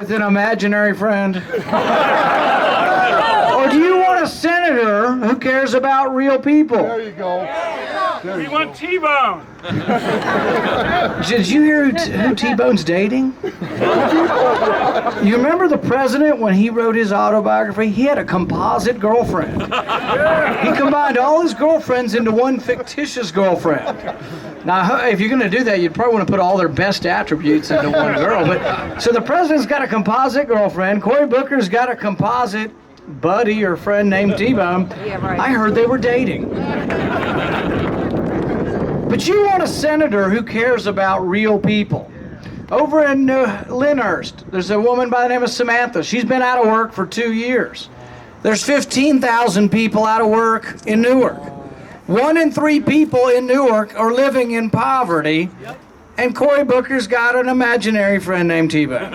with an imaginary friend? Or do you want a senator who cares about real people? There you go. We want T-Bone. Did you hear who T-Bone's dating? You remember the president when he wrote his autobiography? He had a composite girlfriend. He combined all his girlfriends into one fictitious girlfriend. Now, if you're going to do that, you'd probably want to put all their best attributes into one girl. But so the president's got a composite girlfriend. Cory Booker's got a composite buddy or friend named T-Bone. Yeah, right. I heard they were dating. But you want a senator who cares about real people. Over in Lyndhurst, there's a woman by the name of Samantha. She's been out of work for 2 years. There's 15,000 people out of work in Newark. 1 in 3 people in Newark are living in poverty, and Cory Booker's got an imaginary friend named T-Bone.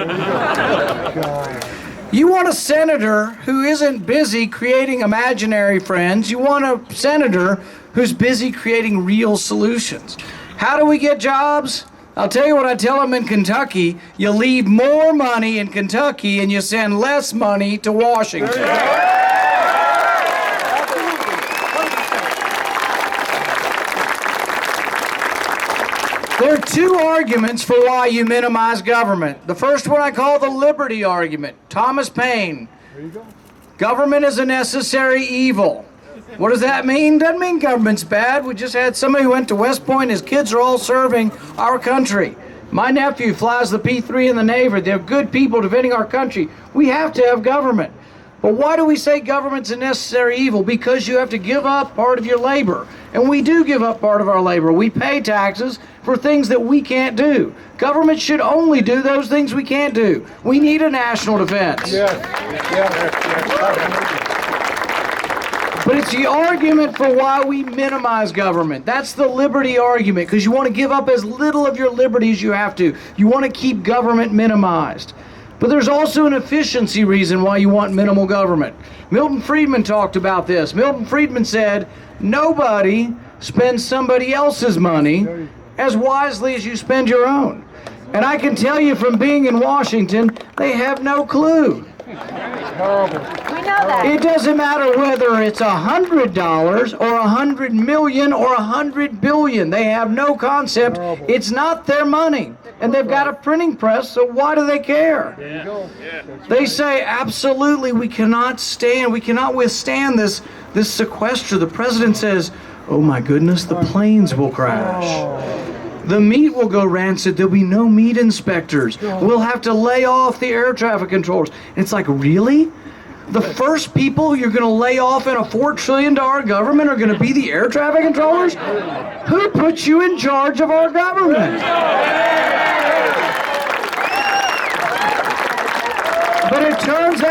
You want a senator who isn't busy creating imaginary friends. You want a senator who's busy creating real solutions. How do we get jobs? I'll tell you what I tell them in Kentucky. You leave more money in Kentucky and you send less money to Washington. There are 2 arguments for why you minimize government. The first one I call the liberty argument. Thomas Paine. There you go. Government is a necessary evil. What does that mean? Doesn't mean government's bad. We just had somebody who went to West Point. His kids are all serving our country. My nephew flies the P-3 in the Navy. They're good people defending our country. We have to have government. But why do we say government's a necessary evil? Because you have to give up part of your labor. And we do give up part of our labor. We pay taxes for things that we can't do. Government should only do those things we can't do. We need a national defense. Yes. But it's the argument for why we minimize government. That's the liberty argument, because you want to give up as little of your liberty as you have to. You want to keep government minimized. But there's also an efficiency reason why you want minimal government. Milton Friedman talked about this. Milton Friedman said, nobody spends somebody else's money as wisely as you spend your own. And I can tell you from being in Washington, they have no clue. Horrible. We know that. It doesn't matter whether it's $100 or $100 million or $100 billion. They have no concept. Horrible. It's not their money. And they've got a printing press, so why do they care? There you go. They say, absolutely, we cannot withstand this sequester. The president says, oh my goodness, the planes will crash. The meat will go rancid. There'll be no meat inspectors. We'll have to lay off the air traffic controllers. And it's like, really? The first people you're going to lay off in a $4 trillion government are going to be the air traffic controllers? Who put you in charge of our government? But it turns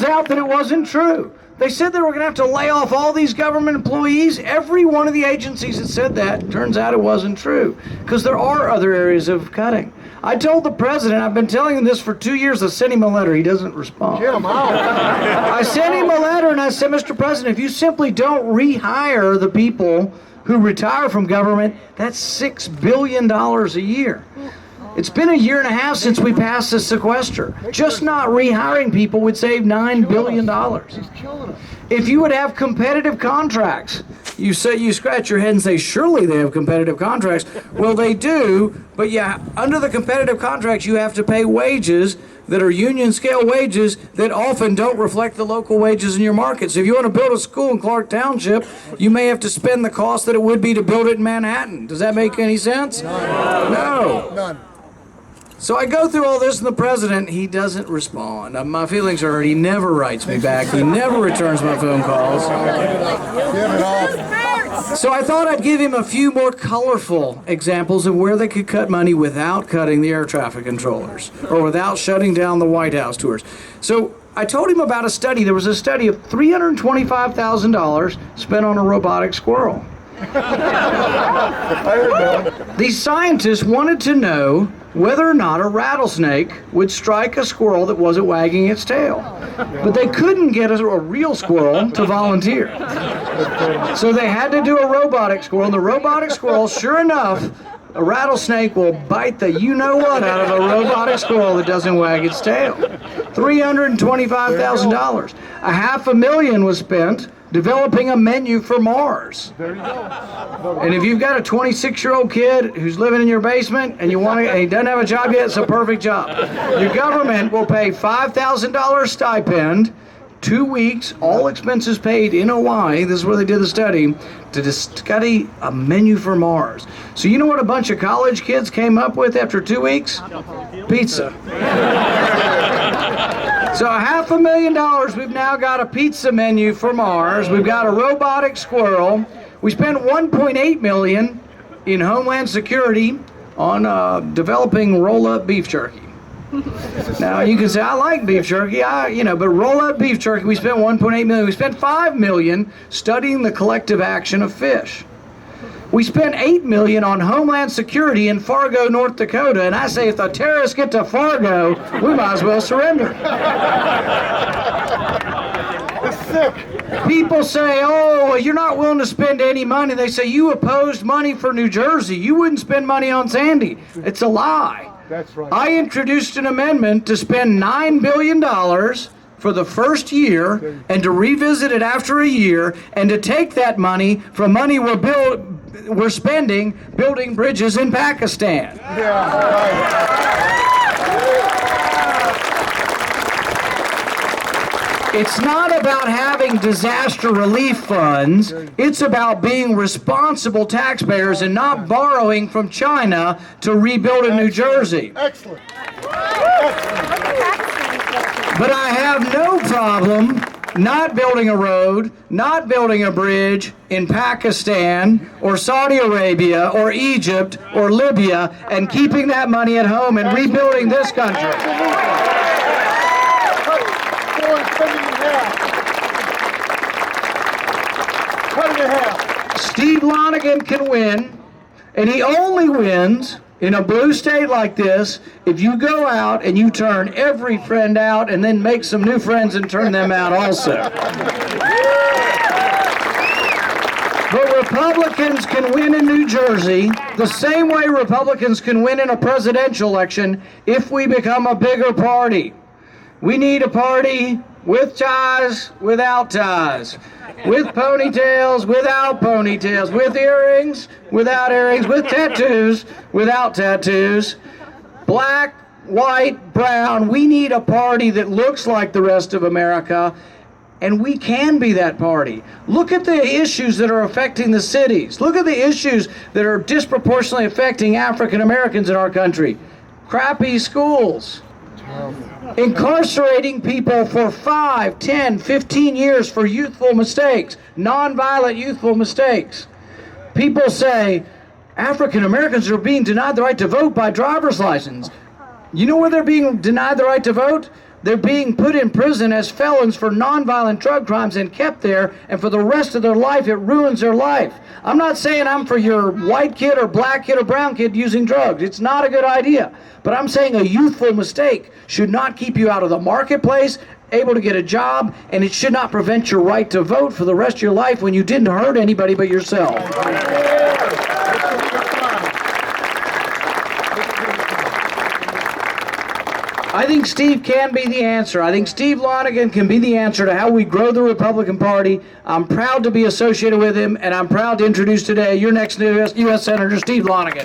out that it wasn't true. They said they were going to have to lay off all these government employees. Every one of the agencies that said that, turns out it wasn't true. Because there are other areas of cutting. I told the president, I've been telling him this for 2 years, I sent him a letter. He doesn't respond. Get him out. I sent him a letter and I said, Mr. President, if you simply don't rehire the people who retire from government, that's $6 billion a year. It's been a year and a half since we passed this sequester. Just not rehiring people would save $9 billion. He's killing us. If you would have competitive contracts, you scratch your head and say, surely they have competitive contracts. Well, they do, but yeah, under the competitive contracts, you have to pay wages that are union scale wages that often don't reflect the local wages in your market. So if you want to build a school in Clark Township, you may have to spend the cost that it would be to build it in Manhattan. Does that make any sense? No. None. So I go through all this, and the president, he doesn't respond. My feelings are hurt. He never writes me back. He never returns my phone calls. Get it off. So I thought I'd give him a few more colorful examples of where they could cut money without cutting the air traffic controllers or without shutting down the White House tours. So I told him about a study. There was a study of $325,000 spent on a robotic squirrel. These scientists wanted to know whether or not a rattlesnake would strike a squirrel that wasn't wagging its tail. But they couldn't get a real squirrel to volunteer. So they had to do a robotic squirrel. And the robotic squirrel, sure enough, A rattlesnake will bite the you-know-what out of a robotic squirrel that doesn't wag its tail. $325,000. $500,000 was spent developing a menu for Mars. There you go. And if you've got a 26-year-old kid who's living in your basement and and he doesn't have a job yet, it's a perfect job. Your government will pay $5,000 stipend, 2 weeks, all expenses paid in Hawaii, this is where they did the study, to study a menu for Mars. So you know what a bunch of college kids came up with after 2 weeks? Pizza. So $500,000, we've now got a pizza menu for Mars. We've got a robotic squirrel. We spent $1.8 million in Homeland Security on developing roll-up beef jerky. Now you can say I like beef jerky, but roll-up beef jerky. We spent $1.8 million. We spent $5 million studying the collective action of fish. We spent $8 million on Homeland Security in Fargo, North Dakota, and I say if the terrorists get to Fargo, we might as well surrender. It's sick. People say, oh, you're not willing to spend any money. They say you opposed money for New Jersey. You wouldn't spend money on Sandy. It's a lie. That's right. I introduced an amendment to spend $9 billion for the first year and to revisit it after a year and to take that money from money we're spending building bridges in Pakistan. Yeah, right. It's not about having disaster relief funds. It's about being responsible taxpayers and not borrowing from China to rebuild in New Jersey. Excellent. But I have no problem not building a road, not building a bridge in Pakistan or Saudi Arabia or Egypt or Libya and keeping that money at home and rebuilding this country. Cut it in half. Steve Lonegan can win, and he only wins in a blue state like this if you go out and you turn every friend out and then make some new friends and turn them out also. But Republicans can win in New Jersey the same way Republicans can win in a presidential election if we become a bigger party. We need a party with ties, without ties, with ponytails, without ponytails, with earrings, without earrings, with tattoos, without tattoos, black, white, brown. We need a party that looks like the rest of America, and we can be that party. Look at the issues that are affecting the cities. Look at the issues that are disproportionately affecting African Americans in our country. Crappy schools. Incarcerating people for 5, 10, 15 years for youthful mistakes, nonviolent youthful mistakes. People say African Americans are being denied the right to vote by driver's license. You know where they're being denied the right to vote? They're being put in prison as felons for nonviolent drug crimes and kept there, and for the rest of their life it ruins their life. I'm not saying I'm for your white kid or black kid or brown kid using drugs. It's not a good idea. But I'm saying a youthful mistake should not keep you out of the marketplace, able to get a job, and it should not prevent your right to vote for the rest of your life when you didn't hurt anybody but yourself. I think Steve can be the answer. I think Steve Lonegan can be the answer to how we grow the Republican Party. I'm proud to be associated with him, and I'm proud to introduce today your next U.S. Senator, Steve Lonegan.